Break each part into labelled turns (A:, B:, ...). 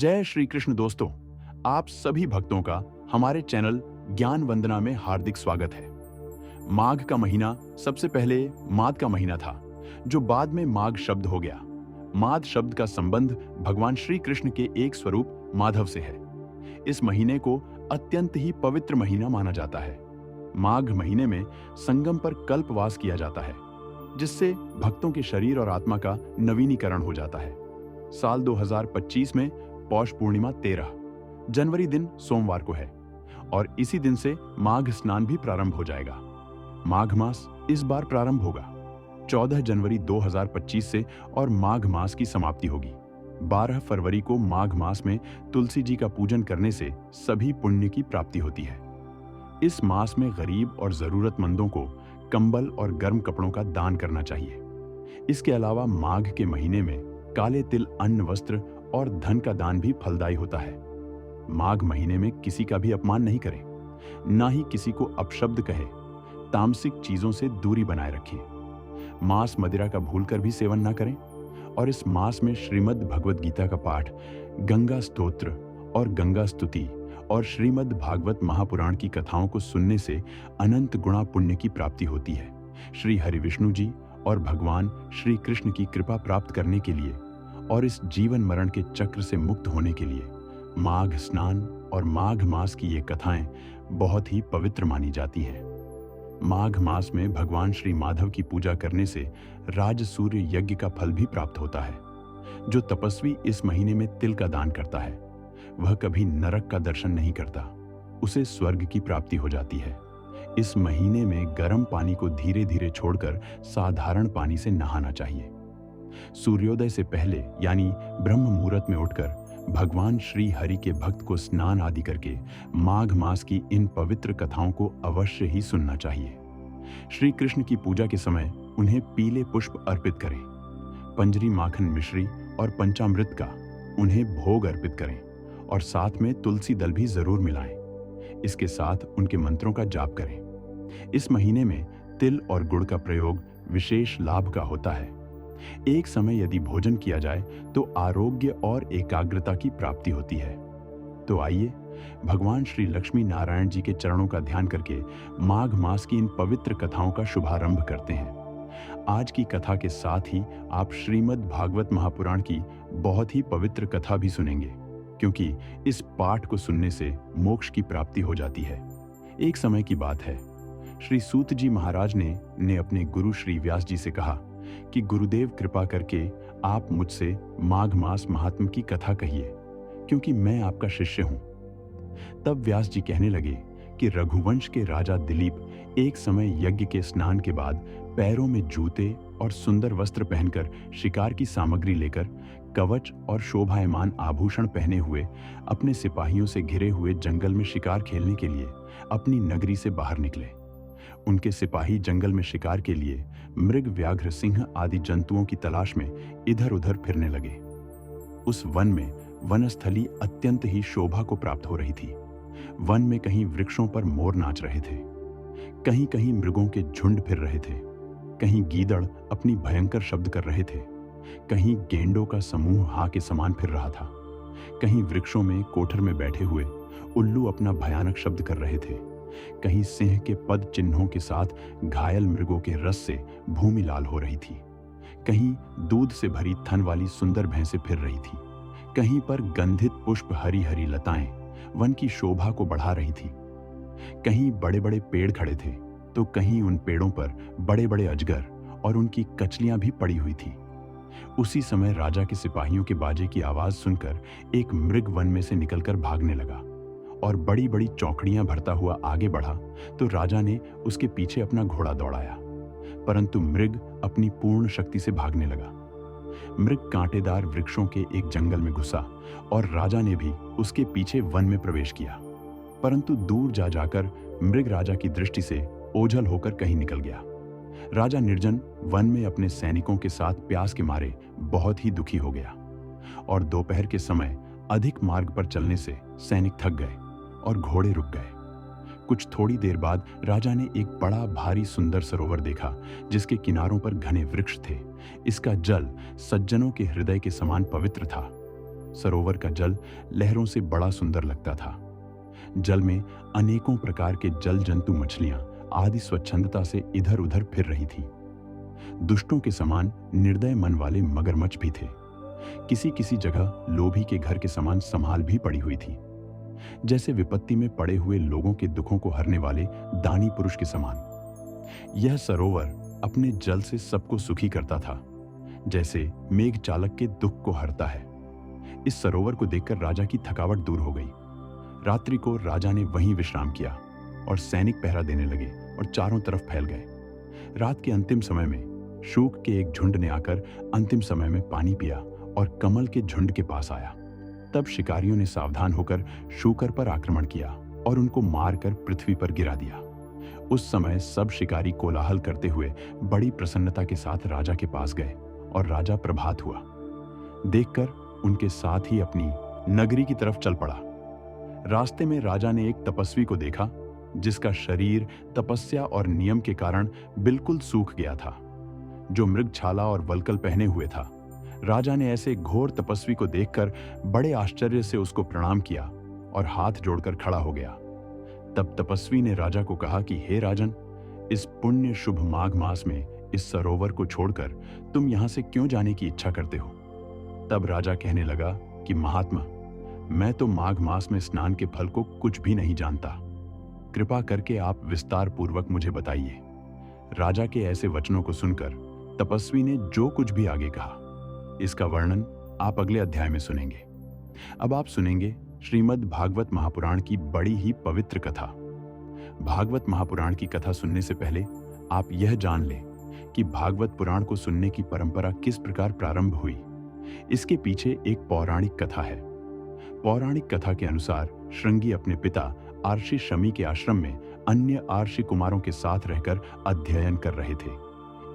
A: जय श्री कृष्ण दोस्तों। आप सभी भक्तों का हमारे चैनल ज्ञान वंदना में हार्दिक स्वागत है। माघ का महीना सबसे पहले माद का महीना था, जो बाद में माघ शब्द हो गया। माद शब्द का संबंध भगवान श्री कृष्ण के एक स्वरूप माधव से है। इस महीने को अत्यंत ही पवित्र महीना माना जाता है। माघ महीने में संगम पर कल्पवास किया जाता है, जिससे भक्तों के शरीर और आत्मा का नवीनीकरण हो जाता है। साल 2025 में पौष पूर्णिमा 13 जनवरी दिन सोमवार को है और इसी दिन से माघ स्नान भी प्रारंभ हो जाएगा। माघ मास इस बार प्रारंभ होगा 14 जनवरी 2025 से और माघ मास की समाप्ति होगी 12 फरवरी को। माघ मास में तुलसी जी का पूजन करने से सभी पुण्य की प्राप्ति होती है। इस मास में गरीब और जरूरतमंदों को कंबल और गर्म कपड़ों का दान करना चाहिए। इसके अलावा माघ के महीने में काले तिल, अन्न, वस्त्र और धन का दान भी फलदायी होता है। माघ महीने में किसी का भी अपमान नहीं करें, ना ही किसी को अपशब्द कहे। तामसिक चीजों से दूरी बनाए रखें। मांस मदिरा का भूलकर भी सेवन ना करें और इस मास में श्रीमद् भगवद गीता का पाठ, गंगा स्तोत्र और गंगा स्तुति और श्रीमद् भागवत महापुराण की कथाओं को सुनने से अनंत गुणा पुण्य की प्राप्ति होती है। श्री हरि विष्णु जी और भगवान श्री कृष्ण की कृपा प्राप्त करने के लिए और इस जीवन मरण के चक्र से मुक्त होने के लिए माघ स्नान और माघ मास की ये कथाएं बहुत ही पवित्र मानी जाती हैं। माघ मास में भगवान श्री माधव की पूजा करने से राजसूर्य यज्ञ का फल भी प्राप्त होता है। जो तपस्वी इस महीने में तिल का दान करता है, वह कभी नरक का दर्शन नहीं करता, उसे स्वर्ग की प्राप्ति हो जाती है। इस महीने में गर्म पानी को धीरे धीरे छोड़कर साधारण पानी से नहाना चाहिए। सूर्योदय से पहले यानी ब्रह्म मुहूर्त में उठकर भगवान श्री हरि के भक्त को स्नान आदि करके माघ मास की इन पवित्र कथाओं को अवश्य ही सुनना चाहिए। श्री कृष्ण की पूजा के समय उन्हें पीले पुष्प अर्पित करें। पंजरी, माखन, मिश्री और पंचामृत का उन्हें भोग अर्पित करें और साथ में तुलसी दल भी जरूर मिलाएं। इसके साथ उनके मंत्रों का जाप करें। इस महीने में तिल और गुड़ का प्रयोग विशेष लाभ का होता है। एक समय यदि भोजन किया जाए तो आरोग्य और एकाग्रता की प्राप्ति होती है। तो आइए भगवान श्री लक्ष्मी नारायण जी के चरणों का ध्यान करके माघ मास की इन पवित्र कथाओं का शुभारंभ करते हैं। आज की कथा के साथ ही आप श्रीमद् भागवत महापुराण की बहुत ही पवित्र कथा भी सुनेंगे, क्योंकि इस पाठ को सुनने से मोक्ष की प्राप्ति हो जाती है। एक समय की बात है, श्री सूत जी महाराज ने अपने गुरु श्री व्यास जी से कहा कि गुरुदेव कृपा करके आप मुझसे माघ मास महात्म की कथा कहिए, क्योंकि मैं आपका शिष्य हूं। तब व्यास जी कहने लगे कि रघुवंश के राजा दिलीप एक समय यज्ञ के स्नान के बाद पैरों में जूते और सुंदर वस्त्र पहनकर, शिकार की सामग्री लेकर, कवच और शोभायमान आभूषण पहने हुए अपने सिपाहियों से घिरे हुए जंगल में शिकार खेलने के लिए अपनी नगरी से बाहर निकले। उनके सिपाही जंगल में शिकार के लिए मृग, व्याघ्र, सिंह आदि जंतुओं की तलाश में इधर उधर फिरने लगे। उस वन में वनस्थली अत्यंत ही शोभा को प्राप्त हो रही थी। वन में कहीं वृक्षों पर मोर नाच रहे थे, कहीं कहीं मृगों के झुंड फिर रहे थे, कहीं गीदड़ अपनी भयंकर शब्द कर रहे थे, कहीं गेंडों का समूह हा के समान फिर रहा था, कहीं वृक्षों में कोठर में बैठे हुए उल्लू अपना भयानक शब्द कर रहे थे, कहीं सिंह के पद चिन्हों के साथ घायल मृगों के रस से भूमि लाल हो रही थी, कहीं दूध से भरी थन वाली सुंदर भैंसें फिर रही थी, कहीं पर गंधित पुष्प, हरी हरी लताएं वन की शोभा को बढ़ा रही थी, कहीं बड़े बड़े पेड़ खड़े थे तो कहीं उन पेड़ों पर बड़े बड़े अजगर और उनकी कचलियां भी पड़ी हुई थी। उसी समय राजा के सिपाहियों के बाजे की आवाज सुनकर एक मृग वन में से निकलकर भागने लगा और बड़ी बड़ी चौकड़ियां भरता हुआ आगे बढ़ा तो राजा ने उसके पीछे अपना घोड़ा दौड़ाया, परंतु मृग अपनी पूर्ण शक्ति से भागने लगा। मृग कांटेदार वृक्षों के एक जंगल में घुसा और राजा ने भी उसके पीछे वन में प्रवेश किया, परंतु दूर जा जाकर मृग राजा की दृष्टि से ओझल होकर कहीं निकल गया। राजा निर्जन वन में अपने सैनिकों के साथ प्यास के मारे बहुत ही दुखी हो गया और दोपहर के समय अधिक मार्ग पर चलने से सैनिक थक गए और घोड़े रुक गए। कुछ थोड़ी देर बाद राजा ने एक बड़ा भारी सुंदर सरोवर देखा, जिसके किनारों पर घने वृक्ष थे। इसका जल सज्जनों के हृदय के समान पवित्र था। सरोवर का जल लहरों से बड़ा सुंदर लगता था। जल में अनेकों प्रकार के जल जंतु, मछलियां आदि स्वच्छंदता से इधर उधर फिर रही थी। दुष्टों के समान निर्दय मन वाले मगरमच्छ भी थे। किसी किसी जगह लोभी के घर के समान संभाल भी पड़ी हुई थी, जैसे विपत्ति में पड़े हुए लोगों के दुखों को हरने वाले दानी पुरुष के समान। यह सरोवर अपने जल से सबको सुखी करता था, जैसे मेघ चालक के दुख को हरता है। इस सरोवर को देखकर राजा की थकावट दूर हो गई। रात्रि को राजा ने वहीं विश्राम किया और सैनिक पहरा देने लगे और चारों तरफ फैल गए। रात के अंतिम समय में शूक के एक झुंड ने आकर अंतिम समय में पानी पिया और कमल के झुंड के पास आया। तब शिकारियों ने सावधान होकर शूकर पर आक्रमण किया और उनको मारकर पृथ्वी पर गिरा दिया। उस समय सब शिकारी कोलाहल करते हुए बड़ी प्रसन्नता के साथ राजा के पास गए और राजा प्रभात हुआ देखकर उनके साथ ही अपनी नगरी की तरफ चल पड़ा। रास्ते में राजा ने एक तपस्वी को देखा, जिसका शरीर तपस्या और नियम के कारण बिल्कुल सूख गया था, जो मृगछाला और वल्कल पहने हुए था। राजा ने ऐसे घोर तपस्वी को देखकर बड़े आश्चर्य से उसको प्रणाम किया और हाथ जोड़कर खड़ा हो गया। तब तपस्वी ने राजा को कहा कि हे राजन, इस पुण्य शुभ माघ मास में इस सरोवर को छोड़कर तुम यहां से क्यों जाने की इच्छा करते हो? तब राजा कहने लगा कि महात्मा, मैं तो माघ मास में स्नान के फल को कुछ भी नहीं जानता। कृपा करके आप विस्तार पूर्वक मुझे बताइए। राजा के ऐसे वचनों को सुनकर तपस्वी ने जो कुछ भी आगे कहा, इसका वर्णन आप अगले अध्याय में सुनेंगे। अब आप सुनेंगे श्रीमद् भागवत महापुराण की बड़ी ही पवित्र कथा। भागवत महापुराण की कथा सुनने से पहले आप यह जान लें कि भागवत पुराण को सुनने की परंपरा किस प्रकार प्रारंभ हुई। इसके पीछे एक पौराणिक कथा है। पौराणिक कथा के अनुसार श्रृंगी अपने पिता आर्षि शमी के आश्रम में अन्य आर्षि कुमारों के साथ रहकर अध्ययन कर रहे थे।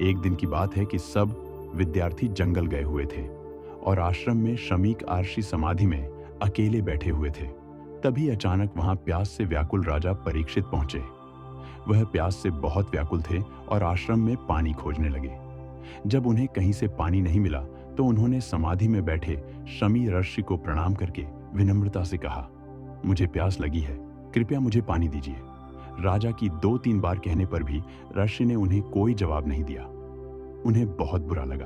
A: एक दिन की बात है कि सब विद्यार्थी जंगल गए हुए थे और आश्रम में शमीक आर्षि समाधि में अकेले बैठे हुए थे। तभी अचानक वहां प्यास से व्याकुल राजा परीक्षित पहुंचे। वह प्यास से बहुत व्याकुल थे और आश्रम में पानी खोजने लगे। जब उन्हें कहीं से पानी नहीं मिला तो उन्होंने समाधि में बैठे शमी ऋषि को प्रणाम करके विनम्रता से कहा, मुझे प्यास लगी है, कृपया मुझे पानी दीजिए। राजा की 2-3 बार कहने पर भी ऋषि ने उन्हें कोई जवाब नहीं दिया। उन्हें बहुत बुरा लगा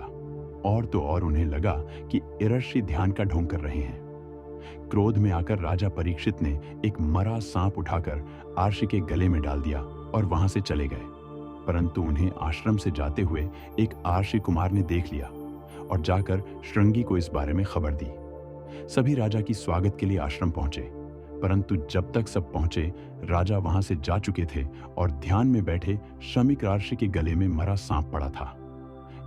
A: और तो और उन्हें लगा कि ऋषि ध्यान का ढोंग कर रहे हैं। क्रोध में आकर राजा परीक्षित ने एक मरा सांप उठाकर आर्षि के गले में डाल दिया और वहां से चले गए। परंतु उन्हें आश्रम से जाते हुए एक आर्षि कुमार ने देख लिया और जाकर श्रृंगी को इस बारे में खबर दी। सभी राजा की स्वागत के लिए आश्रम पहुंचे, परंतु जब तक सब पहुंचे राजा वहां से जा चुके थे और ध्यान में बैठे शमीक आर्षि के गले में मरा सांप पड़ा था।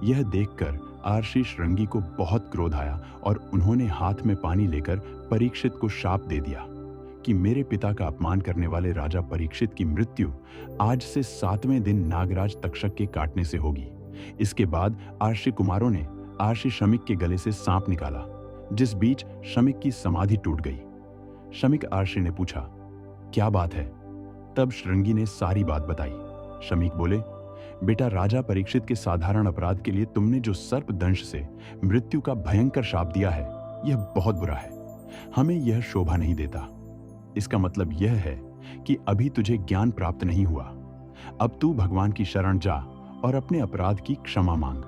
A: यह देखकर आर्षि श्रृंगी को बहुत क्रोध आया और उन्होंने हाथ में पानी लेकर परीक्षित को शाप दे दिया कि मेरे पिता का अपमान करने वाले राजा परीक्षित की मृत्यु आज से 7वें दिन नागराज तक्षक के काटने से होगी। इसके बाद आर्षि कुमारों ने आर्षि शमीक के गले से सांप निकाला, जिस बीच शमीक की समाधि टूट गई। शमीक आर्षि ने पूछा, क्या बात है? तब श्रृंगी ने सारी बात बताई। शमीक बोले, बेटा, राजा परीक्षित के साधारण अपराध के लिए तुमने जो सर्प दंश से मृत्यु का भयंकर शाप दिया है, यह बहुत बुरा है। हमें यह शोभा नहीं देता। इसका मतलब यह है कि अभी तुझे ज्ञान प्राप्त नहीं हुआ। अब तू भगवान की शरण जा और अपने अपराध की क्षमा मांग।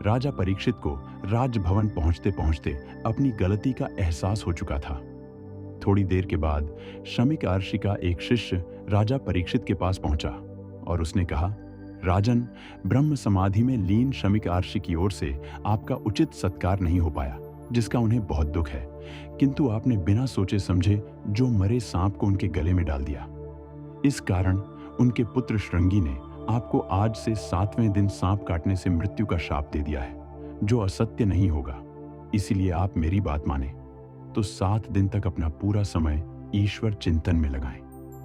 A: राजा परीक्षित को राजभवन पहुंचते पहुंचते अपनी गलती का एहसास हो चुका था। थोड़ी देर के बाद शमीक आर्षि का एक शिष्य राजा परीक्षित के पास पहुंचा और उसने कहा, राजन, ब्रह्म समाधि में लीन शमीक आर्षि की ओर से आपका उचित सत्कार नहीं हो पाया, जिसका उन्हें बहुत दुख है, किंतु आपने बिना सोचे समझे जो मरे सांप को उनके गले में डाल दिया। इस कारण उनके पुत्र श्रृंगी ने आपको आज से 7वें दिन सांप काटने से मृत्यु का शाप दे दिया है, जो असत्य नहीं होगा। इसीलिए आप मेरी बात माने तो 7 दिन तक अपना पूरा समय ईश्वर चिंतन में लगाएं,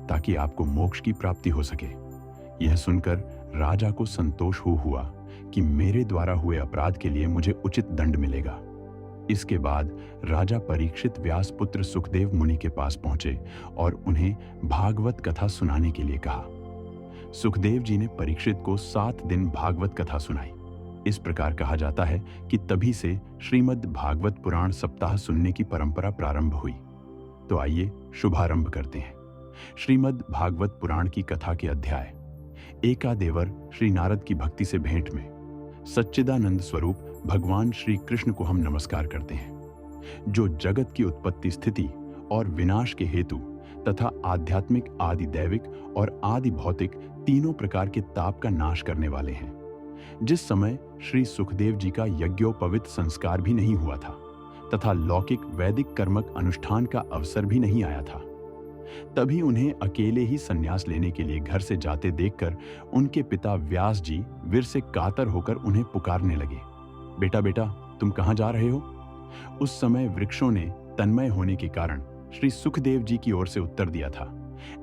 A: ताकि आपको मोक्ष की प्राप्ति हो सके। यह सुनकर राजा को संतोष हुआ कि मेरे द्वारा हुए अपराध के लिए मुझे उचित दंड मिलेगा। इसके बाद राजा परीक्षित व्यास पुत्र सुखदेव मुनि के पास पहुंचे और उन्हें भागवत कथा सुनाने के लिए कहा। सुखदेव जी ने परीक्षित को 7 दिन भागवत कथा सुनाई। इस प्रकार कहा जाता है कि तभी से श्रीमद् भागवत पुराण सप्ताह सुनने की परंपरा प्रारंभ हुई। तो आइए शुभारंभ करते हैं श्रीमद् भागवत पुराण की कथा के अध्याय। एकादेवर श्री नारद की भक्ति से भेंट में सच्चिदानंद स्वरूप भगवान श्री कृष्ण को हम नमस्कार करते हैं, जो जगत की उत्पत्ति, स्थिति और विनाश के हेतु तथा आध्यात्मिक, आदि दैविक और आदि भौतिक तीनों प्रकार के ताप का नाश करने वाले हैं। जिस समय श्री सुखदेव जी का यज्ञोपवीत संस्कार भी नहीं हुआ था तथा लौकिक वैदिक कर्मक अनुष्ठान का अवसर भी नहीं आया था, तभी उन्हें अकेले ही संन्यास लेने के लिए घर से जाते देखकर उनके पिता व्यास जी वीर से कातर होकर उन्हें पुकारने लगे, बेटा बेटा तुम कहाँ जा रहे हो? उस समय वृक्षों ने तन्मय होने के कारण श्री सुखदेव जी की ओर से उत्तर दिया था,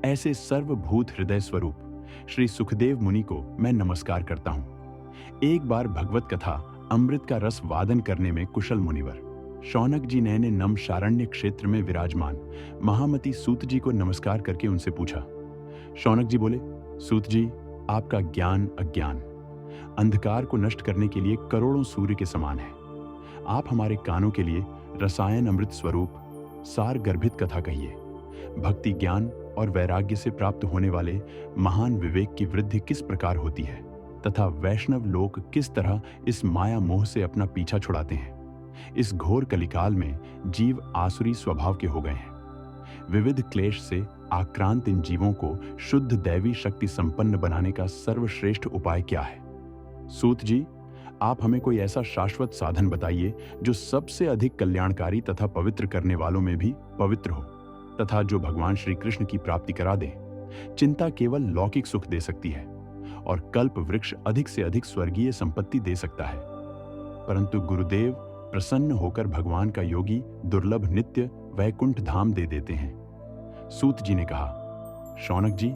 A: ऐसे सर्वभूत हृदय स्वरूप श्री सुखदेव मुनि को मैं नमस्कार करता हूँ। एक बार भगवत कथा अमृत का रस वादन करने में कुशल मुनिवर शौनक जी ने नम शारण्य क्षेत्र में विराजमान महामती सूत जी को नमस्कार करके उनसे पूछा। शौनक जी बोले, सूत जी, आपका ज्ञान अज्ञान अंधकार को नष्ट करने के लिए करोड़ों सूर्य के समान है। आप हमारे कानों के लिए रसायन अमृत स्वरूप सार गर्भित कथा कहिए। भक्ति, ज्ञान और वैराग्य से प्राप्त होने वाले महान विवेक की वृद्धि किस प्रकार होती है तथा वैष्णव लोग किस तरह इस माया मोह से अपना पीछा छुड़ाते हैं। इस घोर कलिकाल में जीव आसुरी स्वभाव के हो गए हैं। विविध क्लेश से आक्रांत इन जीवों को शुद्ध दैवी शक्ति संपन्न बनाने का सर्वश्रेष्ठ उपाय क्या है? सूत जी, आप हमें कोई ऐसा शाश्वत साधन बताइए जो सबसे अधिक कल्याणकारी तथा पवित्र करने वालों में भी पवित्र हो तथा जो भगवान श्री कृष्ण की प्राप्ति करा दे। चिंता केवल लौकिक सुख दे सकती है और कल्प वृक्ष अधिक से अधिक स्वर्गीय संपत्ति दे सकता है, परंतु गुरुदेव प्रसन्न होकर भगवान का योगी दुर्लभ नित्य वैकुंठ धाम दे देते हैं। सूत जी ने कहा, शौनक जी,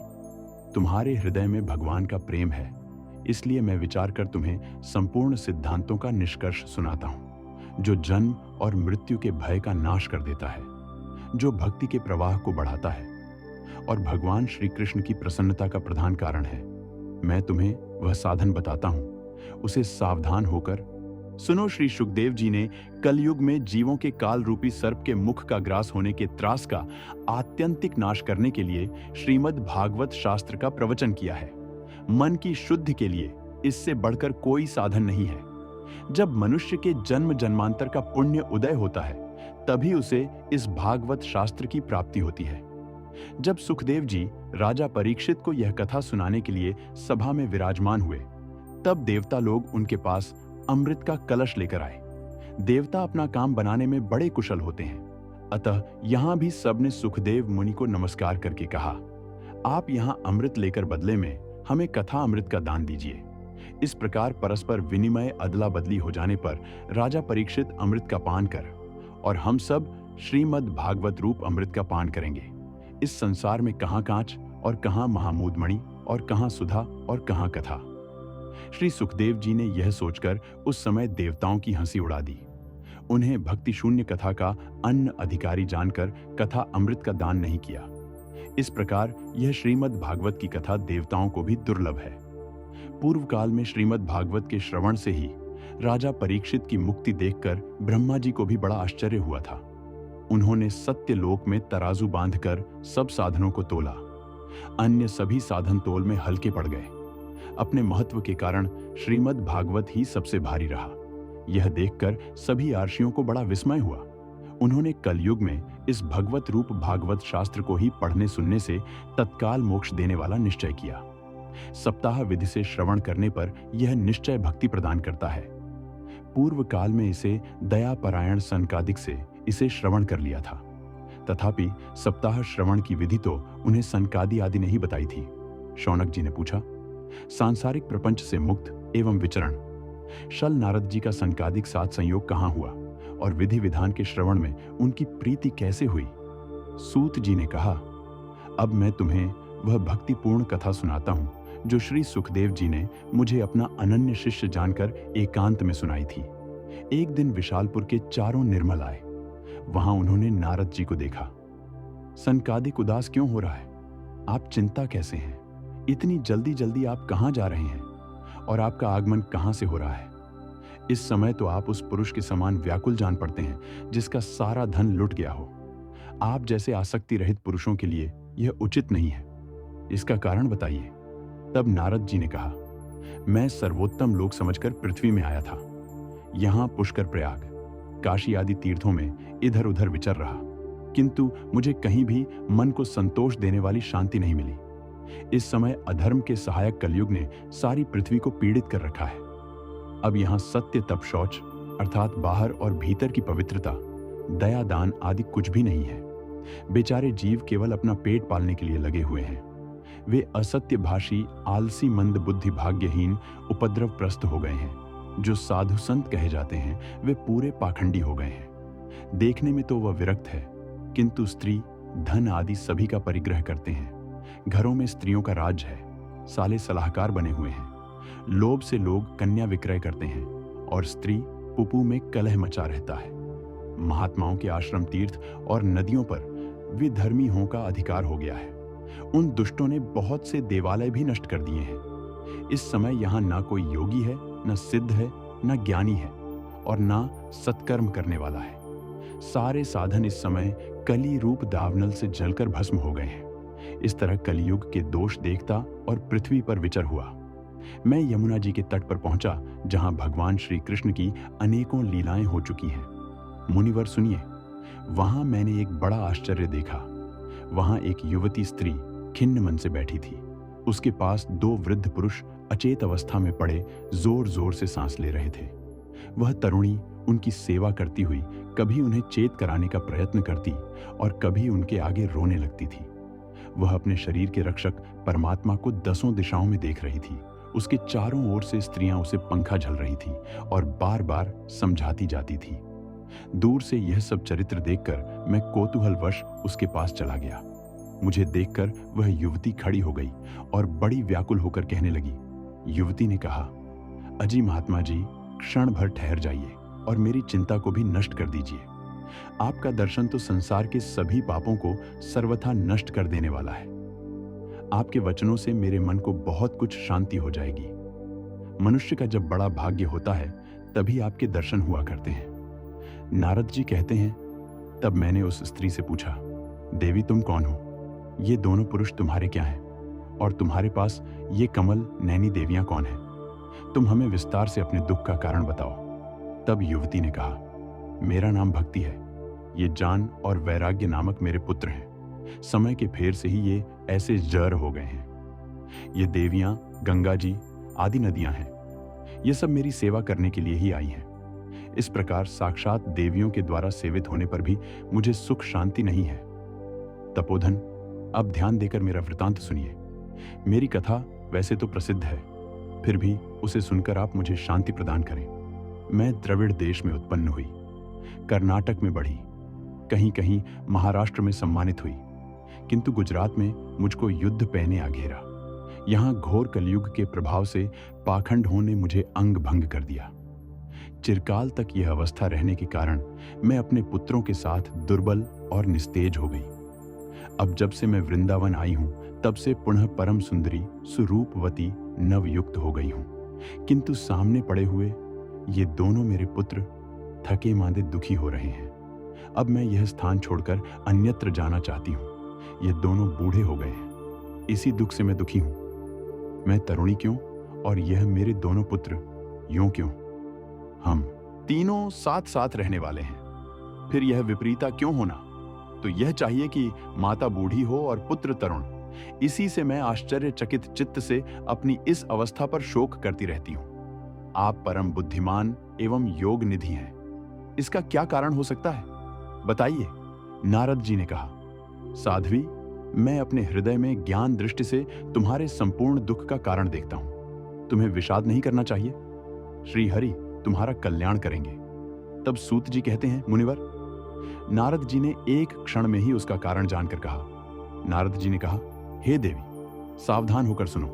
A: तुम्हारे हृदय में भगवान का प्रेम है, इसलिए मैं विचार कर तुम्हें संपूर्ण सिद्धांतों का निष्कर्ष सुनाता हूं, जो जन्म और मृत्यु के भय का नाश कर देता है, जो भक्ति के प्रवाह को बढ़ाता है और भगवान श्री कृष्ण की प्रसन्नता का प्रधान कारण है। मैं तुम्हें वह साधन बताता हूं, उसे सावधान होकर सुनो। श्री सुखदेव जी ने कलयुग में जीवों के काल रूपी सर्प के मुख का ग्रास होने के त्रास का आत्यंतिक नाश करने के लिए श्रीमद् भागवत शास्त्र का प्रवचन किया है। मन की शुद्धि के लिए इससे बढ़कर कोई साधन नहीं है। जब मनुष्य के जन्म जन्मांतर का पुण्य उदय होता है, तभी उसे इस भागवत शास्त्र की प्राप्ति होती है। जब सुखदेव जी राजा परीक्षित को यह कथा सुनाने के लिए सभा में विराजमान हुए, तब देवता लोग उनके पास अमृत का कलश लेकर आए। देवता अपना काम बनाने में बड़े कुशल होते हैं, अतः यहां भी सबने सुखदेव मुनि को नमस्कार करके कहा, आप यहां अमृत लेकर बदले में हमें कथा अमृत का दान दीजिए। इस प्रकार परस्पर विनिमय अदला बदली हो जाने पर राजा परीक्षित अमृत का पान कर और हम सब श्रीमद् भागवत रूप अमृत का पान करेंगे। इस संसार में कहां कांच और कहां महामूदमणि और कहां सुधा और कहां कथा। श्री सुखदेव जी ने यह सोचकर उस समय देवताओं की हंसी उड़ा दी। उन्हें भक्ति शून्य कथा का अन्न अधिकारी जानकर कथा अमृत का दान नहीं किया। इस प्रकार यह श्रीमद् भागवत की कथा देवताओं को भी दुर्लभ है। पूर्व काल में श्रीमद् भागवत के श्रवण से ही राजा परीक्षित की मुक्ति देखकर ब्रह्मा जी को भी बड़ा आश्चर्य हुआ था। उन्होंने सत्य लोक में तराजू बांधकर सब साधनों को तोला। अन्य सभी साधन तोल में हल्के पड़ गए। अपने महत्व के कारण श्रीमद् भागवत ही सबसे भारी रहा। यह देखकर सभी आर्षियों को बड़ा विस्मय हुआ। उन्होंने कलयुग में इस भगवत रूप भागवत शास्त्र को ही पढ़ने सुनने से तत्काल मोक्ष देने वाला निश्चय किया। सप्ताह विधि से श्रवण करने पर यह निश्चय भक्ति प्रदान करता है। पूर्व काल में इसे दयापरायण सनकादिक से इसे श्रवण कर लिया था, तथापि सप्ताह श्रवण की विधि तो उन्हें सनकादि आदि नहीं बताई थी। शौनक जी ने पूछा, सांसारिक प्रपंच से मुक्त एवं विचरण शल नारद जी का सनकादिक साथ संयोग कहाँ हुआ और विधि विधान के श्रवण में उनकी प्रीति कैसे हुई? सूत जी ने कहा, अब मैं तुम्हें वह भक्तिपूर्ण कथा सुनाता हूँ जो श्री सुखदेव जी ने मुझे अपना अनन्य शिष्य जानकर एकांत में सुनाई थी। एक दिन विशालपुर के चारों निर्मल आए। वहां उन्होंने नारद जी को देखा। सनकादिक उदास क्यों हो रहा है? आप चिंता कैसे हैं? इतनी जल्दी जल्दी आप कहाँ जा रहे हैं और आपका आगमन कहाँ से हो रहा है? इस समय तो आप उस पुरुष के समान व्याकुल जान पड़ते हैं जिसका सारा धन लुट गया हो। आप जैसे आसक्ति रहित पुरुषों के लिए यह उचित नहीं है। इसका कारण बताइए। तब नारद जी ने कहा, मैं सर्वोत्तम लोक समझकर पृथ्वी में आया था। यहाँ पुष्कर, प्रयाग, काशी आदि तीर्थों में इधर उधर विचर रहा, किंतु मुझे कहीं भी मन को संतोष देने वाली शांति नहीं मिली। इस समय अधर्म के सहायक कलयुग ने सारी पृथ्वी को पीड़ित कर रखा है। अब यहाँ सत्य, तप, शौच अर्थात बाहर और भीतर की पवित्रता, दया, दान आदि कुछ भी नहीं है। बेचारे जीव केवल अपना पेट पालने के लिए लगे हुए हैं। वे असत्य भाषी, आलसी, मंद बुद्धि, भाग्यहीन, उपद्रवप्रस्त हो गए हैं। जो साधु संत कहे जाते हैं वे पूरे पाखंडी हो गए हैं। देखने में तो वह विरक्त है, किंतु स्त्री, धन आदि सभी का परिग्रह करते हैं। घरों में स्त्रियों का राज है। साले सलाहकार बने हुए हैं। लोभ से लोग कन्या विक्रय करते हैं और स्त्री पुपू में कलह मचा रहता है। महात्माओं के आश्रम, तीर्थ और नदियों पर विधर्मी हों का अधिकार हो गया है। उन दुष्टों ने बहुत से देवालय भी नष्ट कर दिए हैं। इस समय यहाँ ना कोई योगी है, न सिद्ध है, न ज्ञानी है और ना सत्कर्म करने वाला है। सारे साधन इस समय कली रूप दावनल से जलकर भस्म हो गए हैं। इस तरह कलियुग के दोष देखता और पृथ्वी पर विचर हुआ। मैं यमुना जी के तट पर पहुंचा, जहां भगवान श्री कृष्ण की अनेकों लीलाएं हो चुकी हैं। मुनिवर सुनिए, वहां मैंने एक बड़ा आश्चर्य देखा। वहां एक युवती स्त्री खिन्न मन से बैठी थी। उसके पास 2 वृद्ध पुरुष अचेत अवस्था में पड़े जोर जोर से सांस ले रहे थे। वह तरुणी उनकी सेवा करती हुई कभी उन्हें चेत कराने का प्रयत्न करती और कभी उनके आगे रोने लगती थी। वह अपने शरीर के रक्षक परमात्मा को 10 दिशाओं में देख रही थी। उसके चारों ओर से स्त्रियां उसे पंखा झल रही थी और बार बार समझाती जाती थी। दूर से यह सब चरित्र देखकर मैं कौतूहलवश उसके पास चला गया। मुझे देखकर वह युवती खड़ी हो गई और बड़ी व्याकुल होकर कहने लगी। युवती ने कहा, अजी महात्मा जी, क्षण भर ठहर जाइए और मेरी चिंता को भी नष्ट कर दीजिए। आपका दर्शन तो संसार के सभी पापों को सर्वथा नष्ट कर देने वाला है। आपके वचनों से मेरे मन को बहुत कुछ शांति हो जाएगी। मनुष्य का जब बड़ा भाग्य होता है तभी आपके दर्शन हुआ करते हैं। नारद जी कहते हैं, तब मैंने उस स्त्री से पूछा, देवी तुम कौन हो? ये दोनों पुरुष तुम्हारे क्या हैं? और तुम्हारे पास ये कमल नैनी देवियां कौन हैं? तुम हमें विस्तार से अपने दुख का कारण बताओ। तब युवती ने कहा, मेरा नाम भक्ति है। ये जान और वैराग्य नामक मेरे पुत्र हैं। समय के फेर से ही ये ऐसे जर हो गए हैं। ये देवियां, गंगा जी आदि नदियां हैं। ये सब मेरी सेवा करने के लिए ही आई हैं। इस प्रकार साक्षात देवियों के द्वारा सेवित होने पर भी मुझे सुख शांति नहीं है। तपोधन, अब ध्यान देकर मेरा वृतांत सुनिए। मेरी कथा वैसे तो प्रसिद्ध है, फिर भी उसे सुनकर आप मुझे शांति प्रदान करें। मैं द्रविड़ देश में उत्पन्न हुई, कर्नाटक में बढ़ी, कहीं कहीं महाराष्ट्र में सम्मानित हुई, किंतु गुजरात में मुझको युद्ध पैने आ घेरा। यहाँ घोर कलयुग के प्रभाव से पाखंड होने मुझे अंग भंग कर दिया। चिरकाल तक यह अवस्था रहने के कारण मैं अपने पुत्रों के साथ दुर्बल और निस्तेज हो गई। अब जब से मैं वृंदावन आई हूं, तब से पुनः परम सुंदरी, सुरूपवती, नवयुक्त हो गई हूं। किंतु सामने पड़े हुए ये दोनों मेरे पुत्र थके मांदे दुखी हो रहे हैं। अब मैं यह स्थान छोड़कर अन्यत्र जाना चाहती हूं। ये दोनों बूढ़े हो गए हैं, इसी दुख से मैं दुखी हूं। मैं तरुणी क्यों और यह मेरे दोनों पुत्र यूं क्यों? हम तीनों साथ साथ रहने वाले हैं, फिर यह विपरीता क्यों होना? तो यह चाहिए कि माता बूढ़ी हो और पुत्र तरुण। इसी से मैं आश्चर्यचकित चित्त से अपनी इस अवस्था पर शोक करती रहती हूं। आप परम बुद्धिमान एवं योग निधि हैं, इसका क्या कारण हो सकता है, बताइए। नारद जी ने कहा, साध्वी, मैं अपने हृदय में ज्ञान दृष्टि से तुम्हारे संपूर्ण दुख का कारण देखता हूं। तुम्हें विषाद नहीं करना चाहिए। श्री हरि तुम्हारा कल्याण करेंगे। तब सूत जी कहते हैं, मुनिवर। नारद जी ने एक क्षण में ही उसका कारण जानकर कहा। नारद जी ने कहा, हे देवी, सावधान होकर सुनो।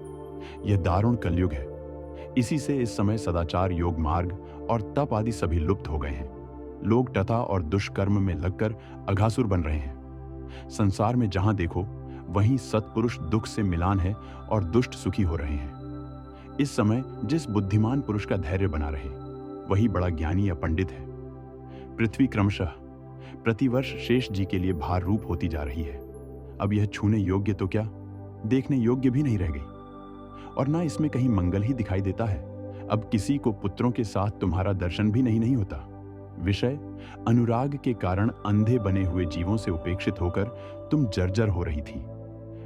A: यह दारुण कलयुग है। इसी से इस समय सदाचार, योग मार्ग और तप आदि सभी लुप्त हो गए हैं। लोग टथा और दुष्कर्म में लगकर अघासुर बन रहे हैं। संसार में जहां देखो वहीं सत्पुरुष दुख से मिलान है और दुष्ट सुखी हो रहे हैं। इस समय जिस बुद्धिमान पुरुष का धैर्य बना रहे, वही बड़ा ज्ञानी या पंडित है। पृथ्वी क्रमशः प्रतिवर्ष शेष जी के लिए भार रूप होती जा रही है। अब यह छूने योग्य तो क्या, देखने योग्य भी नहीं रह गई। और ना इसमें कहीं मंगल ही दिखाई देता है। अब किसी को पुत्रों के साथ तुम्हारा दर्शन भी नहीं होता। विषय अनुराग के कारण अंधे बने हुए जीवों से उपेक्षित होकर तुम जर्जर हो रही थी।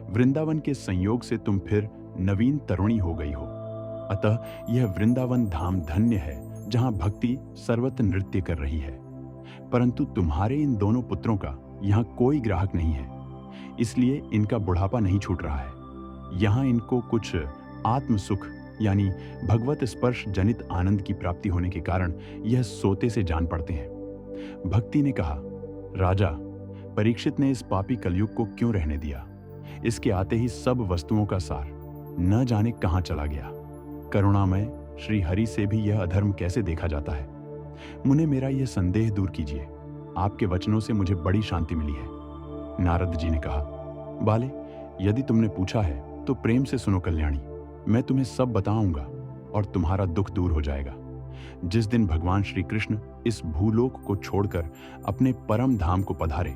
A: वृंदावन के संयोग से तुम फिर नवीन तरुणी हो गई हो। अतः यह वृंदावन धाम धन्य है, जहां भक्ति सर्वत्र नृत्य कर रही है। परंतु तुम्हारे इन दोनों पुत्रों का यहाँ कोई ग्राहक नहीं है, इसलिए इनका बुढ़ापा नहीं छूट रहा है। यहाँ इनको कुछ आत्म सुख यानी भगवत स्पर्श जनित आनंद की प्राप्ति होने के कारण यह सोते से जान पड़ते हैं। भक्ति ने कहा, राजा, परीक्षित ने इस पापी कलयुग को क्यों रहने दिया? इसके आते ही सब वस्तुओं का सार न जाने कहां चला गया। करुणामय श्री हरि से भी यह अधर्म कैसे देखा जाता है? मुने मेरा यह संदेह दूर कीजिए। आपके वचनों से मुझे बड़ी शांति मिली है। नारद जी ने कहा, बाले, यदि तुमने पूछा है तो प्रेम से सुनो कल्याणी। मैं तुम्हें सब बताऊंगा और तुम्हारा दुख दूर हो जाएगा। जिस दिन भगवान श्री कृष्ण इस भूलोक को छोड़कर अपने परम धाम को पधारे,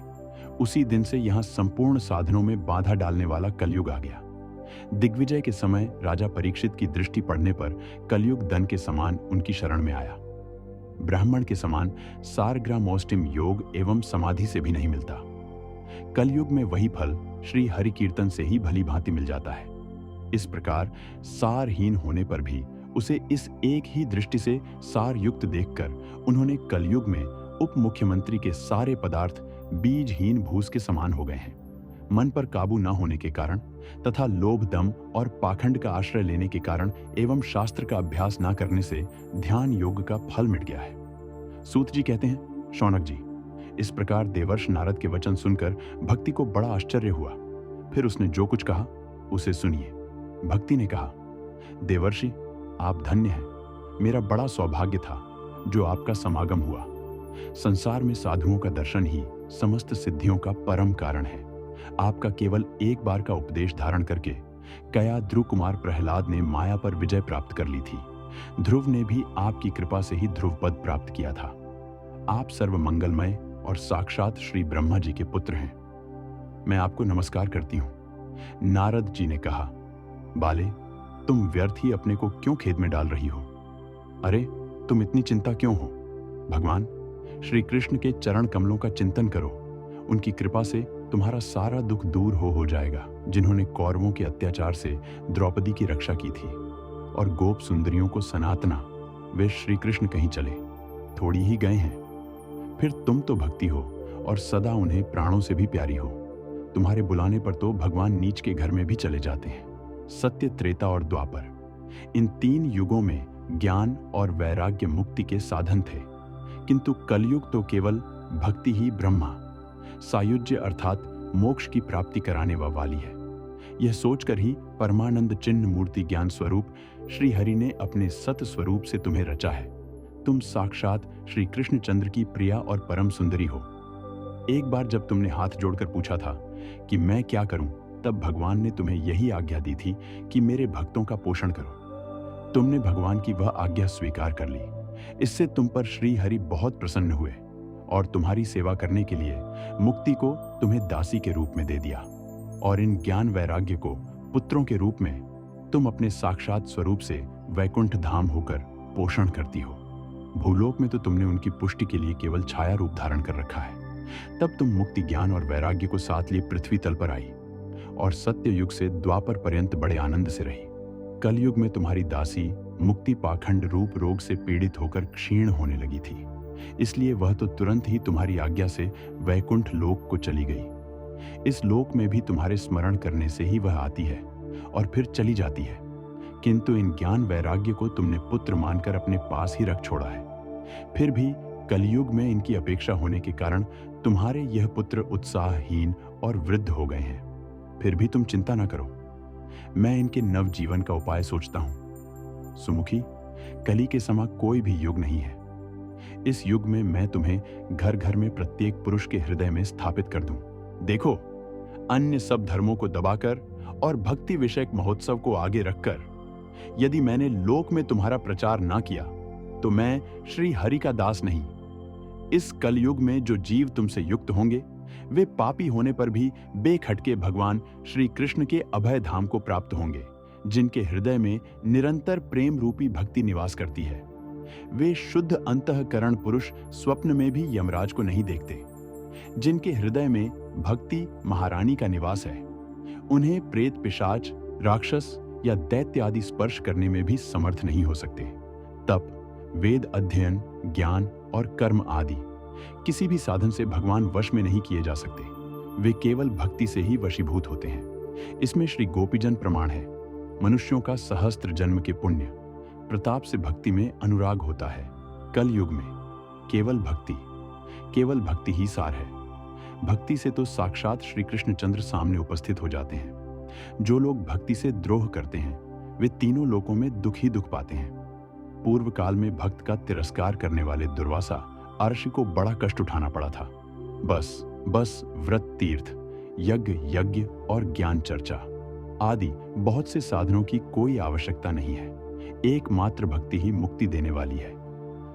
A: उसी दिन से यहां संपूर्ण साधनों में बाधा डालने वाला कलयुग आ गया। दिग्विजय के समय राजा परीक्षित की दृष्टि पड़ने पर कलयुग धन के समान उनकी शरण में आया। ब्राह्मण के समान सारग्रामोष्टिम योग एवं समाधि से भी नहीं मिलता। कलयुग में वही फल श्री हरि कीर्तन से ही भली भांति मिल जाता है। इस प्रकार सारहीन होने पर भी उसे इस एक ही दृष्टि से सार युक्त देखकर उन्होंने कलयुग में उप मुख्यमंत्री के सारे पदार्थ बीजहीन भूस के समान हो गए हैं। मन पर काबू न होने के कारण तथा लोभ, दम और पाखंड का आश्रय लेने के कारण एवं शास्त्र का अभ्यास न करने से ध्यान योग का फल मिट गया है। सूत जी कहते हैं, शौनक जी, इस प्रकार देवर्ष नारद के वचन सुनकर भक्ति को बड़ा आश्चर्य हुआ। फिर उसने जो कुछ कहा उसे सुनिए। भक्ति ने कहा, देवर्षि, आप धन्य हैं। मेरा बड़ा सौभाग्य था जो आपका समागम हुआ। संसार में साधुओं का दर्शन ही समस्त सिद्धियों का परम कारण है। आपका केवल एक बार का उपदेश धारण करके कया ध्रुव कुमार प्रहलाद ने माया पर विजय प्राप्त कर ली थी। ध्रुव ने भी आपकी कृपा से ही ध्रुव पद प्राप्त किया था। आप सर्वमंगलमय और साक्षात श्री ब्रह्मा जी के पुत्र हैं। मैं आपको नमस्कार करती हूं। नारद जी ने कहा, बाले, तुम व्यर्थ ही अपने को क्यों खेद में डाल रही हो? अरे, तुम इतनी चिंता क्यों हो? भगवान श्री कृष्ण के चरण कमलों का चिंतन करो। उनकी कृपा से तुम्हारा सारा दुख दूर हो जाएगा। जिन्होंने कौरवों के अत्याचार से द्रौपदी की रक्षा की थी और गोप सुंदरियों को सनातना, वे श्री कृष्ण कहीं चले थोड़ी ही गए हैं। फिर तुम तो भक्ति हो और सदा उन्हें प्राणों से भी प्यारी हो। तुम्हारे बुलाने पर तो भगवान नीच के घर में भी चले जाते हैं। सत्य, त्रेता और द्वापर, इन 3 युगों में ज्ञान और वैराग्य मुक्ति के साधन थे, किंतु कलयुग तो केवल भक्ति ही ब्रह्मा सायुज्य अर्थात मोक्ष की प्राप्ति कराने वाली है। यह सोचकर ही परमानंद चिन्ह मूर्ति ज्ञान स्वरूप श्री हरि ने अपने सत स्वरूप से तुम्हें रचा है। तुम साक्षात श्री कृष्णचंद्र की प्रिया और परम सुंदरी हो। एक बार जब तुमने हाथ जोड़कर पूछा था कि मैं क्या करूं, तब भगवान ने तुम्हें यही आज्ञा दी थी कि मेरे भक्तों का पोषण करो। तुमने भगवान की वह आज्ञा स्वीकार कर ली। इससे तुम पर श्री हरि बहुत प्रसन्न हुए और तुम्हारी सेवा करने के लिए मुक्ति को तुम्हें दासी के रूप में दे दिया। और इन ज्ञान वैराग्य को पुत्रों के रूप में तुम अपने साक्षात स्वरूप से वैकुंठ धाम होकर पोषण करती हो। भूलोक में तो तुमने उनकी पुष्टि के लिए केवल छाया रूप धारण कर रखा है। तब तुम मुक्ति, ज्ञान और वैराग्य को साथ लिए पृथ्वी तल पर आई और सत्य युग से द्वापर पर्यंत बड़े आनंद से रही। कलयुग में तुम्हारी दासी मुक्ति पाखंड रूप रोग से पीड़ित होकर क्षीण होने लगी थी, इसलिए वह तो तुरंत ही तुम्हारी आज्ञा से वैकुंठ लोक को चली गई। इस लोक में भी तुम्हारे स्मरण करने से ही वह आती है और फिर चली जाती है, किंतु इन ज्ञान वैराग्य को तुमने पुत्र मानकर अपने पास ही रख छोड़ा है। फिर भी कलयुग में इनकी अपेक्षा होने के कारण तुम्हारे यह पुत्र उत्साहहीन और वृद्ध हो गए हैं। फिर भी तुम चिंता न करो, मैं इनके नव जीवन का उपाय सोचता हूं। सुमुखी, कली के समा कोई भी युग नहीं है। इस युग में मैं तुम्हें घर घर में प्रत्येक पुरुष के हृदय में स्थापित कर दूं। देखो, अन्य सब धर्मों को दबाकर और भक्ति विषयक महोत्सव को आगे रखकर यदि मैंने लोक में तुम्हारा प्रचार ना किया तो मैं श्री हरि का दास नहीं। इस कलयुग में जो जीव तुमसे युक्त होंगे वे पापी होने पर भी बेखटके भगवान श्री कृष्ण के अभय धाम को प्राप्त होंगे, जिनके हृदय में निरंतर प्रेम रूपी भक्ति निवास करती है। वे शुद्ध अंतःकरण पुरुष स्वप्न में भी यमराज को नहीं देखते। जिनके हृदय में भक्ति महारानी का निवास है, उन्हें प्रेत, पिशाच, राक्षस या दैत्य आदि स्पर्श करने में भी समर्थ नहीं हो सकते। तप, वेद अध्ययन, ज्ञान और कर्म आदि किसी भी साधन से भगवान वश में नहीं किए जा सकते। वे केवल भक्ति से ही वशीभूत होते हैं। इसमें श्री गोपीजन प्रमाण है। मनुष्यों का सहस्त्र जन्म के पुण्य प्रताप से भक्ति में अनुराग होता है। कल युग में केवल भक्ति ही सार है। भक्ति से तो साक्षात श्री कृष्णचंद्र सामने उपस्थित हो जाते हैं। जो लोग भक्ति से द्रोह करते हैं वे तीनों लोकों में दुख ही दुख पाते हैं। पूर्व काल में भक्त का तिरस्कार करने वाले दुर्वासा अर्षि को बड़ा कष्ट उठाना पड़ा था। बस व्रत, तीर्थ, यज्ञ और ज्ञान चर्चा आदि बहुत से साधनों की कोई आवश्यकता नहीं है। एकमात्र भक्ति ही मुक्ति देने वाली है।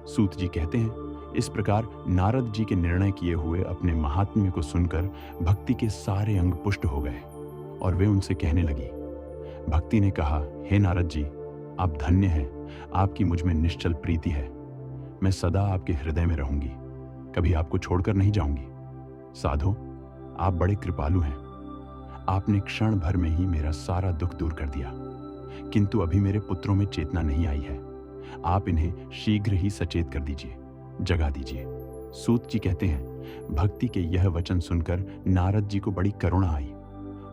A: सूत जी कहते हैं, इस प्रकार नारद जी के निर्णय किए हुए अपने महात्म्य को सुनकर भक्ति के सारे अंग पुष्ट हो गए और वे उनसे कहने लगी। भक्ति ने कहा, हे नारद जी, आप धन्य हैं, आपकी मुझ में निश्चल प्रीति है। मैं सदा आपके हृदय में रहूंगी, कभी आपको छोड़कर नहीं जाऊंगी। साधो, आप बड़े कृपालु हैं। आपने क्षण भर में ही मेरा सारा दुख दूर कर दिया, किंतु अभी मेरे पुत्रों में चेतना नहीं आई है। आप इन्हें शीघ्र ही सचेत कर दीजिए, जगा दीजिए। सूत जी कहते हैं, भक्ति के यह वचन सुनकर नारद जी को बड़ी करुणा आई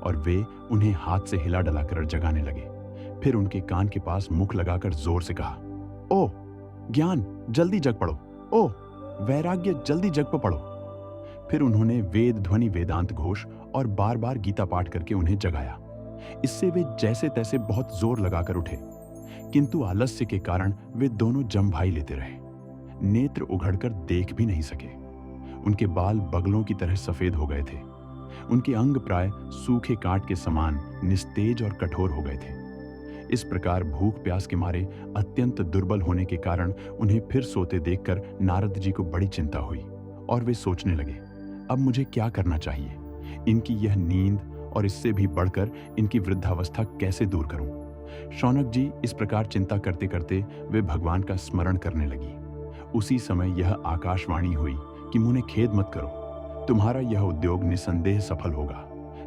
A: और वे उन्हें हाथ से हिला डलाकर जगाने लगे। फिर उनके कान के पास मुख लगाकर जोर से कहा, ओ ज्ञान, जल्दी जग पड़ो। ओ वैराग्य, जल्दी जग पर पड़ो। फिर उन्होंने वेद ध्वनि, वेदांत घोष और बार बार गीता पाठ करके उन्हें जगाया। इससे वे जैसे तैसे बहुत जोर लगाकर उठे, किंतु आलस्य के कारण वे दोनों जम भाई लेते रहे। नेत्र उघड़कर देख भी नहीं सके। उनके बाल बगलों की तरह सफेद हो गए थे। उनके अंग प्राय सूखे काठ के समान निस्तेज और कठोर हो गए थे। इस प्रकार भूख प्यास के मारे अत्यंत दुर्बल होने के कारण उन्हें फिर सोते देखकर नारद जी को बड़ी चिंता हुई और वे सोचने लगे, अब मुझे क्या करना चाहिए? इनकी यह नींद और इससे भी बढ़कर इनकी वृद्धावस्था कैसे दूर करूं? शौनक जी इस प्रकार चिंता करते करते वे भगवान का स्मरण करने लगी। उसी समय यह आकाशवाणी हुई कि मुझे खेद मत करो, तुम्हारा यह उद्योग निसंदेह सफल होगा।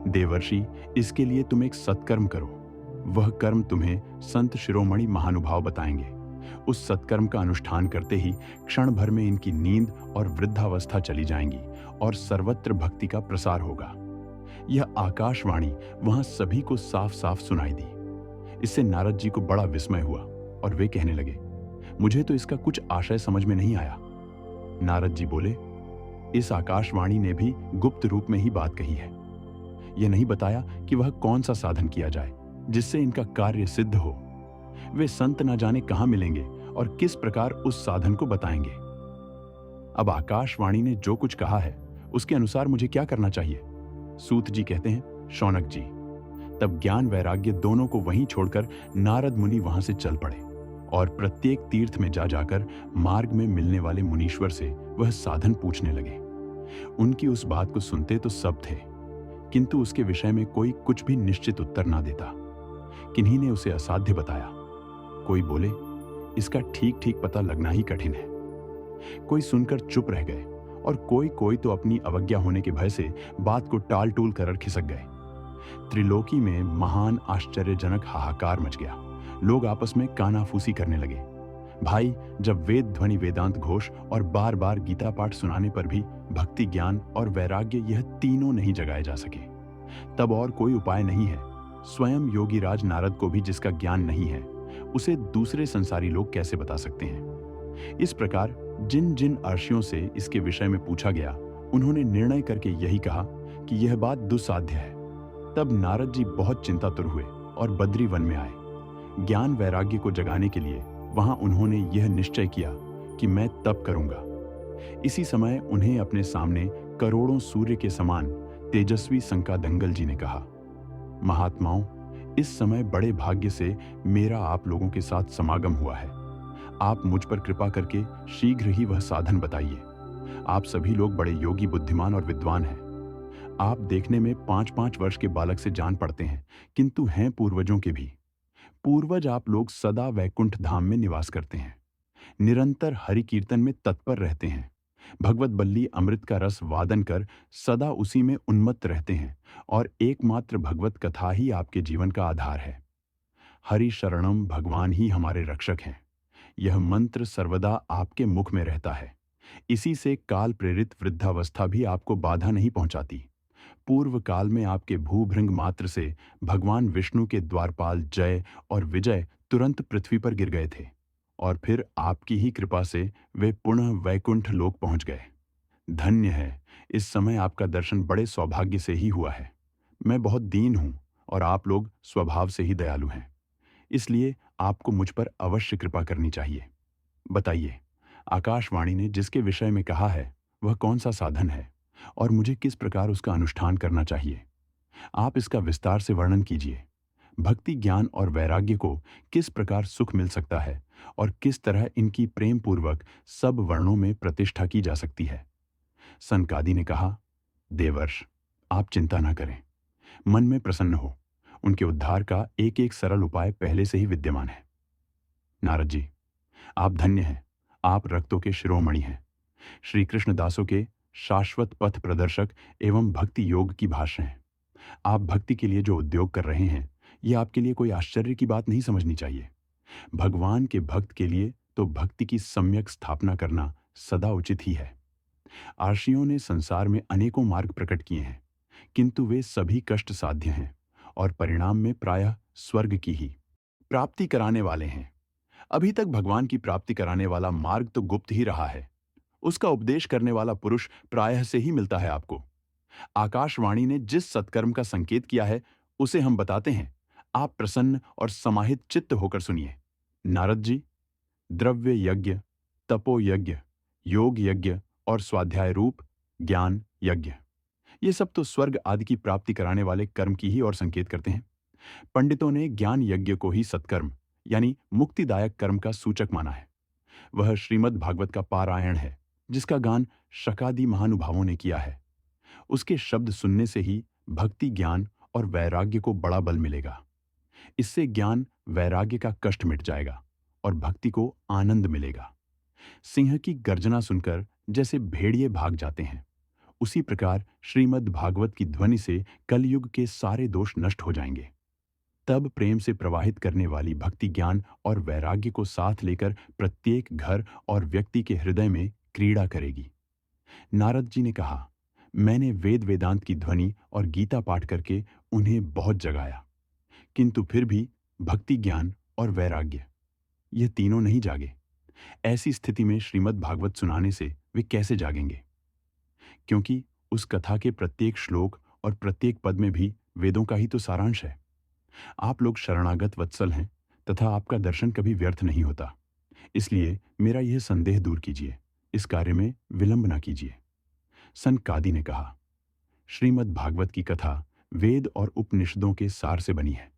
A: देवर्षि, इसके लिए तुम एक सत्कर्म करो। वह कर्म तुम्हें संत शिरोमणि महानुभाव बताएंगे। उस सत्कर्म का अनुष्ठान करते ही क्षण भर में इनकी नींद और वृद्धावस्था चली जाएंगी और सर्वत्र भक्ति का प्रसार होगा। यह आकाशवाणी वहां सभी को साफ साफ सुनाई दी। इससे नारद जी को बड़ा विस्मय हुआ और वे कहने लगे, मुझे तो इसका कुछ आशय समझ में नहीं आया। नारद जी बोले, इस आकाशवाणी ने भी गुप्त रूप में ही बात कही है। यह नहीं बताया कि वह कौन सा साधन किया जाए जिससे इनका कार्य सिद्ध हो। वे संत न जाने कहां मिलेंगे और किस प्रकार उस साधन को बताएंगे। अब आकाशवाणी ने जो कुछ कहा है उसके अनुसार मुझे क्या करना चाहिए? सूत जी कहते हैं, शौनक जी, तब ज्ञान वैराग्य दोनों को वहीं छोड़कर नारद मुनि वहां से चल पड़े और प्रत्येक तीर्थ में जा जाकर मार्ग में मिलने वाले मुनीश्वर से वह साधन पूछने लगे। उनकी उस बात को सुनते तो सब थे, किंतु उसके विषय में कोई कुछ भी निश्चित उत्तर ना देता। किन्हीं ने उसे असाध्य बताया, कोई बोले इसका ठीक ठीक पता लगना ही कठिन है। कोई सुनकर चुप रह गए और कोई तो अपनी अवज्ञा होने के भय से बात को टाल टूल कर खिसक गए। त्रिलोकी में महान आश्चर्यजनक हाहाकार मच गया। लोग आपस में कानाफूसी करने लगे। भाई, जब वेद ध्वनि, वेदांत घोष और बार बार गीता पाठ सुनाने पर भी भक्ति, ज्ञान और वैराग्य यह तीनों नहीं जगाए जा सके, तब और कोई उपाय नहीं है। स्वयं योगीराज नारद को भी जिसका ज्ञान नहीं है उसे दूसरे संसारी लोग कैसे बता सकते हैं? इस प्रकार जिन जिन अर्षियों से इसके विषय में पूछा गया उन्होंने निर्णय करके यही कहा कि यह बात दुस्साध्य है। तब नारद जी बहुत चिंतातुर हुए और बद्री वन में आए। ज्ञान वैराग्य को जगाने के लिए वहां उन्होंने यह निश्चय किया कि मैं तप करूंगा। इसी समय उन्हें अपने सामने करोड़ों सूर्य के समान तेजस्वी संकादंगल जी ने कहा, महात्माओं, इस समय बड़े भाग्य से मेरा आप लोगों के साथ समागम हुआ है। आप मुझ पर कृपा करके शीघ्र ही वह साधन बताइए। आप सभी लोग बड़े योगी, बुद्धिमान और विद्वान हैं। आप देखने में 5-5 वर्ष के बालक से जान पड़ते हैं, किंतु हैं पूर्वजों के भी। पूर्वज आप लोग सदा वैकुंठ धाम में निवास करते हैं, निरंतर हरि कीर्तन में तत्पर रहते हैं, भगवत बल्ली अमृत का रस वादन कर सदा उसी में उन्मत्त रहते हैं और एकमात्र भगवत कथा ही आपके जीवन का आधार है। हरि शरणम, भगवान ही हमारे रक्षक हैं। यह मंत्र सर्वदा आपके मुख में रहता है। इसी से काल प्रेरित वृद्धावस्था भी आपको बाधा नहीं पहुंचाती। पूर्व काल में आपके भूभृंग मात्र से भगवान विष्णु के द्वारपाल जय और विजय तुरंत पृथ्वी पर गिर गए थे और फिर आपकी ही कृपा से वे पुनः वैकुंठ लोक पहुंच गए। धन्य है, इस समय आपका दर्शन बड़े सौभाग्य से ही हुआ है। मैं बहुत दीन हूं और आप लोग स्वभाव से ही दयालु हैं, इसलिए आपको मुझ पर अवश्य कृपा करनी चाहिए। बताइए, आकाशवाणी ने जिसके विषय में कहा है वह कौन सा साधन है और मुझे किस प्रकार उसका अनुष्ठान करना चाहिए? आप इसका विस्तार से वर्णन कीजिए। भक्ति, ज्ञान और वैराग्य को किस प्रकार सुख मिल सकता है और किस तरह इनकी प्रेम पूर्वक सब वर्णों में प्रतिष्ठा की जा सकती है? सनकादि ने कहा, देवर्ष, आप चिंता न करें, मन में प्रसन्न हो। उनके उद्धार का एक एक सरल उपाय पहले से ही विद्यमान है। नारद जी, आप धन्य हैं। आप रक्तों के शिरोमणि हैं, श्री कृष्णदासों के शाश्वत पथ प्रदर्शक एवं भक्ति योग की भाषा हैं। आप भक्ति के लिए जो उद्योग कर रहे हैं, यह आपके लिए कोई आश्चर्य की बात नहीं समझनी चाहिए। भगवान के भक्त के लिए तो भक्ति की सम्यक स्थापना करना सदा उचित ही है। आर्षियों ने संसार में अनेकों मार्ग प्रकट किए हैं, किंतु वे सभी कष्ट साध्य हैं और परिणाम में प्रायः स्वर्ग की ही प्राप्ति कराने वाले हैं। अभी तक भगवान की प्राप्ति कराने वाला मार्ग तो गुप्त ही रहा है। उसका उपदेश करने वाला पुरुष प्रायः से ही मिलता है आपको। आकाशवाणी ने जिस सत्कर्म का संकेत किया है, उसे हम बताते हैं। आप प्रसन्न और समाहित चित्त होकर सुनिए। नारद जी, द्रव्य यज्ञ, तपो यज्ञ, योग यज्ञ और स्वाध्याय रूप ज्ञान यज्ञ, ये सब तो स्वर्ग आदि की प्राप्ति कराने वाले कर्म की ही ओर संकेत करते हैं। पंडितों ने ज्ञान यज्ञ को ही सत्कर्म यानी मुक्तिदायक कर्म का सूचक माना है। वह श्रीमद् भागवत का पारायण है, जिसका गान शकादि महानुभावों ने किया है। उसके शब्द सुनने से ही भक्ति, ज्ञान और वैराग्य को बड़ा बल मिलेगा। इससे ज्ञान वैराग्य का कष्ट मिट जाएगा और भक्ति को आनंद मिलेगा। सिंह की गर्जना सुनकर जैसे भेड़िए भाग जाते हैं, उसी प्रकार श्रीमद् भागवत की ध्वनि से कलयुग के सारे दोष नष्ट हो जाएंगे। तब प्रेम से प्रवाहित करने वाली भक्ति, ज्ञान और वैराग्य को साथ लेकर प्रत्येक घर और व्यक्ति के हृदय में क्रीड़ा करेगी। नारद जी ने कहा, मैंने वेद वेदांत की ध्वनि और गीता पाठ करके उन्हें बहुत जगाया, किंतु फिर भी भक्ति, ज्ञान और वैराग्य, ये तीनों नहीं जागे। ऐसी स्थिति में श्रीमद् भागवत सुनाने से वे कैसे जागेंगे? क्योंकि उस कथा के प्रत्येक श्लोक और प्रत्येक पद में भी वेदों का ही तो सारांश है। आप लोग शरणागत वत्सल हैं तथा आपका दर्शन कभी व्यर्थ नहीं होता। इसलिए मेरा यह संदेह दूर कीजिए, इस कार्य में विलंब न कीजिए। सनकादि ने कहा, श्रीमद् भागवत की कथा वेद और उपनिषदों के सार से बनी है,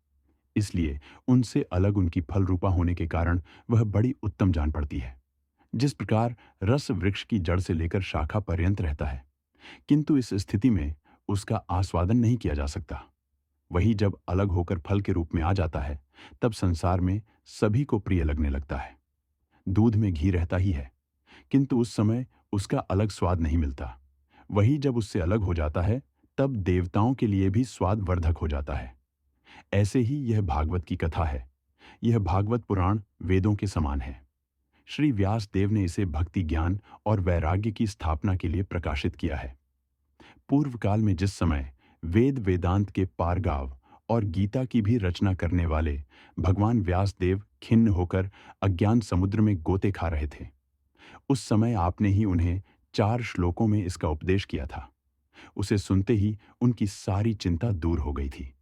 A: इसलिए उनसे अलग उनकी फल रूपा होने के कारण वह बड़ी उत्तम जान पड़ती है। जिस प्रकार रस वृक्ष की जड़ से लेकर शाखा पर्यंत रहता है, किंतु इस स्थिति में उसका आस्वादन नहीं किया जा सकता, वही जब अलग होकर फल के रूप में आ जाता है, तब संसार में सभी को प्रिय लगने लगता है। दूध में घी रहता ही है, किंतु उस समय उसका अलग स्वाद नहीं मिलता। वही जब उससे अलग हो जाता है, तब देवताओं के लिए भी स्वादवर्धक हो जाता है। ऐसे ही यह भागवत की कथा है। यह भागवत पुराण वेदों के समान है। श्री व्यास देव ने इसे भक्ति, ज्ञान और वैराग्य की स्थापना के लिए प्रकाशित किया है। पूर्व काल में जिस समय वेद वेदांत के पारगाव और गीता की भी रचना करने वाले भगवान व्यास देव खिन्न होकर अज्ञान समुद्र में गोते खा रहे थे, उस समय आपने ही उन्हें 4 श्लोकों में इसका उपदेश किया था। उसे सुनते ही उनकी सारी चिंता दूर हो गई थी।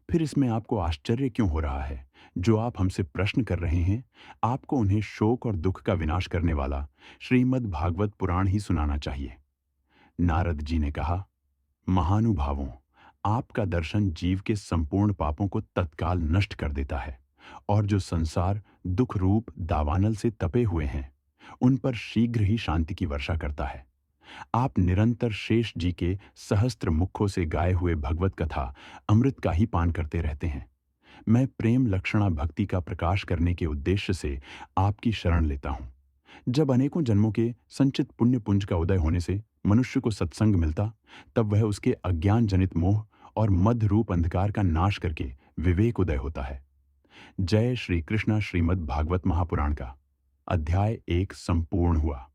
A: फिर इसमें आपको आश्चर्य क्यों हो रहा है? जो आप हमसे प्रश्न कर रहे हैं, आपको उन्हें शोक और दुख का विनाश करने वाला श्रीमद् भागवत पुराण ही सुनाना चाहिए। नारद जी ने कहा, महानुभावों, आपका दर्शन जीव के संपूर्ण पापों को तत्काल नष्ट कर देता है और जो संसार दुख रूप दावानल से तपे हुए हैं, उन पर शीघ्र ही शांति की वर्षा करता है। आप निरंतर शेष जी के सहस्त्र मुखों से गाए हुए भगवत कथा अमृत का ही पान करते रहते हैं। मैं प्रेम लक्षणा भक्ति का प्रकाश करने के उद्देश्य से आपकी शरण लेता हूँ। जब अनेकों जन्मों के संचित पुण्य पुंज का उदय होने से मनुष्य को सत्संग मिलता, तब वह उसके अज्ञान जनित मोह और मद रूप अंधकार का नाश करके विवेक उदय होता है। जय श्री कृष्ण। श्रीमद् भागवत महापुराण का अध्याय 1 संपूर्ण हुआ।